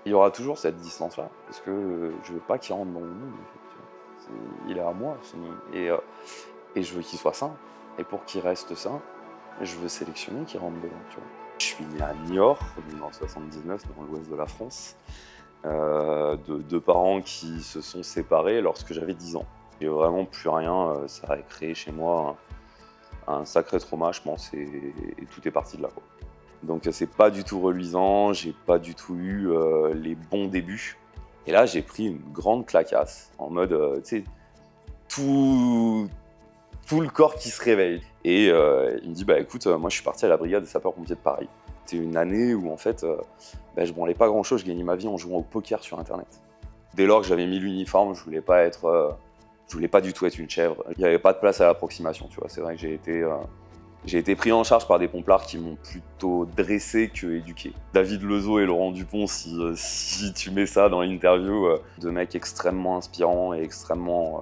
Il y aura toujours cette distance-là, parce que je veux pas qu'il rentre dans mon monde, en fait, tu vois. Il est à moi, ce monde. Et je veux qu'il soit sain. Et pour qu'il reste sain, je veux sélectionner qu'il rentre dedans, tu vois. Je suis né à Niort, dans le 79, dans l'ouest de la France, de deux parents qui se sont séparés lorsque j'avais 10 ans. J'ai vraiment plus rien, ça a créé chez moi un sacré trauma, je pense, et tout est parti de là, quoi. Donc c'est pas du tout reluisant, j'ai pas du tout eu les bons débuts. Et là, j'ai pris une grande claquasse, en mode, tu sais, tout le corps qui se réveille. Et il me dit, bah écoute, moi je suis parti à la brigade des sapeurs-pompiers de Paris. C'était une année où en fait, je branlais pas grand-chose, je gagnais ma vie en jouant au poker sur Internet. Dès lors que j'avais mis l'uniforme, je voulais pas du tout être une chèvre. Il n'y avait pas de place à l'approximation, tu vois. C'est vrai que j'ai été pris en charge par des pomplards qui m'ont plutôt dressé que éduqué. David Lezo et Laurent Dupont, si tu mets ça dans l'interview, deux mecs extrêmement inspirants et extrêmement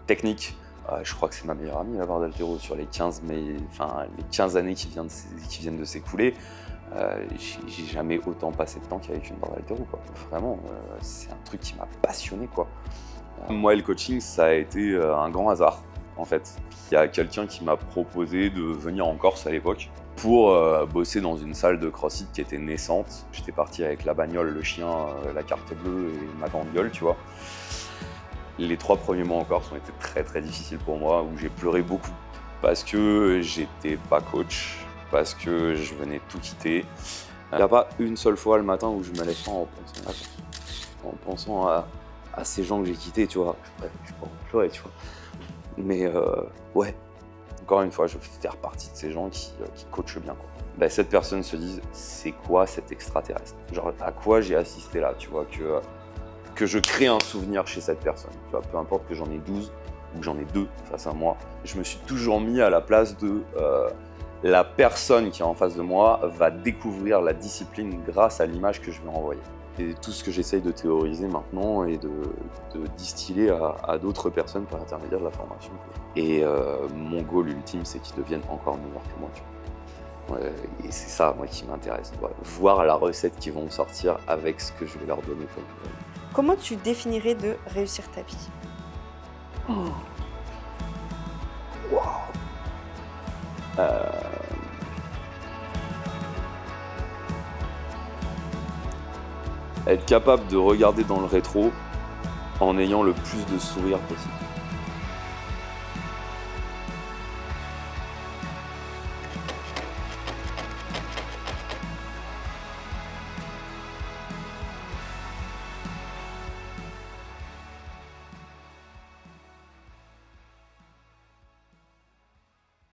techniques. Je crois que c'est ma meilleure amie, la barre d'haltéro, sur les 15 années qui viennent de s'écouler. J'ai jamais autant passé de temps qu'avec une barre d'haltéro, quoi. Vraiment, c'est un truc qui m'a passionné, quoi. Moi, le coaching, ça a été un grand hasard, en fait. Il y a quelqu'un qui m'a proposé de venir en Corse à l'époque pour bosser dans une salle de CrossFit qui était naissante. J'étais parti avec la bagnole, le chien, la carte bleue et ma grande gueule, tu vois. Les 3 premiers mois en Corse ont été très très difficiles pour moi, où j'ai pleuré beaucoup. Parce que j'étais pas coach, parce que je venais de tout quitter. Il n'y a pas une seule fois le matin où je me lève pas en pensant à ces gens que j'ai quittés, tu vois. Je peux pas pleurer, tu vois. Mais ouais, encore une fois, je veux faire partie de ces gens qui coachent bien, quoi. Cette personne se dise, c'est quoi cet extraterrestre? Genre, à quoi j'ai assisté là, tu vois, que je crée un souvenir chez cette personne. Tu vois, peu importe que j'en ai 12 ou que j'en ai 2 face à moi, je me suis toujours mis à la place de la personne qui est en face de moi va découvrir la discipline grâce à l'image que je vais envoyer. Et tout ce que j'essaye de théoriser maintenant et de distiller à d'autres personnes par l'intermédiaire de la formation. Et mon goal ultime, c'est qu'ils deviennent encore meilleurs que moi. Tu vois. Ouais, et c'est ça, moi, qui m'intéresse. Ouais. Voir la recette qu'ils vont me sortir avec ce que je vais leur donner comme nouvelle. Comment tu définirais de réussir ta vie? Wow. Être capable de regarder dans le rétro en ayant le plus de sourire possible.